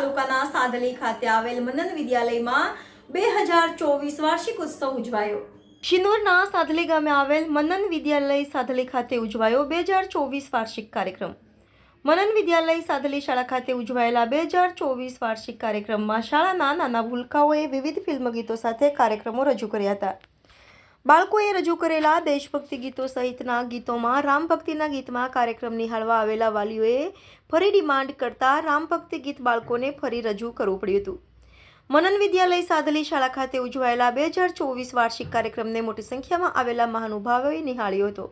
તાલુકાના સાદલી ખાતે આવેલ મનન વિદ્યાલયમાં 2024 વાર્ષિક ઉત્સવ ઉજવાયો। શિનોરના સાદલી ગામે આવેલ મનન વિદ્યાલય સાદલી ખાતે ઉજવાયો 2024 વાર્ષિક કાર્યક્રમ। મનન વિદ્યાલય સાદલી શાળા ખાતે ઉજવાયેલા 2024 વાર્ષિક કાર્યક્રમમાં શાળાના નાના ભૂલકાઓએ વિવિધ ફિલ્મ ગીતો સાથે કાર્યક્રમો રજૂ કર્યા હતા। બાળકોએ રજૂ કરેલા દેશભક્તિ ગીતો સહિતના ગીતોમાં રામ ભક્તિના ગીતમાં કાર્યક્રમ નિહાળવા આવેલા વાલીઓએ ફરી ડિમાન્ડ કરતા રામ ભક્તિ ગીત બાળકોને ફરી રજૂ કરવું પડ્યું હતું। મનન વિદ્યાલય સાદલી શાળા ખાતે ઉજવાયેલા 2024 વાર્ષિક કાર્યક્રમને મોટી સંખ્યામાં આવેલા મહાનુભાવોએ નિહાળ્યો હતો।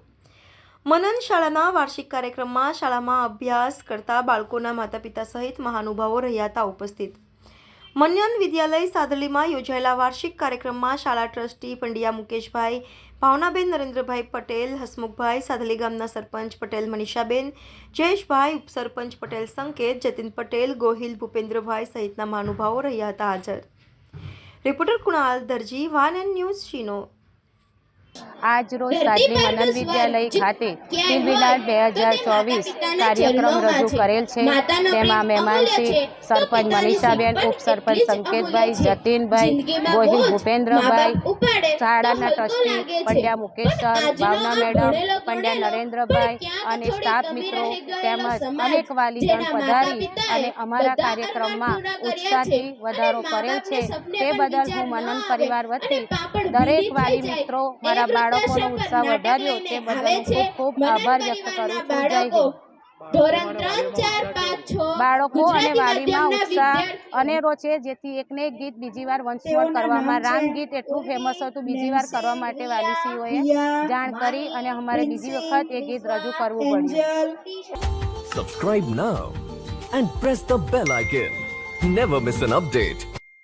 મનન શાળાના વાર્ષિક કાર્યક્રમમાં શાળામાં અભ્યાસ કરતા બાળકોના માતા પિતા સહિત મહાનુભાવો રહ્યા હતા ઉપસ્થિત। મનન વિદ્યાલય સાદલીમાં યોજાયેલા વાર્ષિક કાર્યક્રમમાં શાળા ટ્રસ્ટી પંડ્યા મુકેશભાઈ, ભાવનાબેન નરેન્દ્રભાઈ પટેલ, હસમુખભાઈ, સાદલી ગામના સરપંચ પટેલ મનીષાબેન, જયેશભાઈ, ઉપસરપંચ પટેલ સંકેત, જતીન પટેલ, ગોહિલ ભૂપેન્દ્રભાઈ સહિતના મહાનુભાવો રહ્યા હતા હાજર। Reporter Kunal Darji, van and news Shinor. આજ રોજ સાદલી મનન વિદ્યાલય ખાતે ફિલ્મિનાર 2024 કાર્યક્રમ રજૂ કરેલ છે। તેમાં મહેમાન શ્રી સરપંચ મનીષાબેન, ઉપસરપંચ સંકેતભાઈ, જતીનભાઈ, ગોહિલ ભૂપેન્દ્રભાઈ, શાળાના ટ્રસ્ટી પંડ્યા મુકેશ સર, ભાવના મેડમ, પંડ્યા નરેન્દ્રભાઈ અને સ્ટાફ મિત્રો તેમજ અનેક વાલીગણ પધારી અને અમારા કાર્યક્રમમાં ઉત્સાહથી વધારો કરેલ છે। તે બદલ હું મનન પરિવાર વતી દરેક વાલી મિત્રો મારા બાળકોનો ઉત્સાહ વધાર્યો તે બદલ ખૂબ ખૂબ આભાર વ્યક્ત કરું છું। જય હિન્દ। બાળકો અને વાલીમાં ઉત્સાહ અનેરો છે, જેથી એકને એક ગીત બીજી વાર વંશવર કરવામાં રામ ગીત એટલું ફેમસ હતું, બીજી વાર કરવા માટે વાલીશ્રીઓએ જાણ કરી અને અમારે બીજી વખત એ ગીત રજૂ કરવું પડ્યું। Subscribe now and press the bell icon. Never miss an update.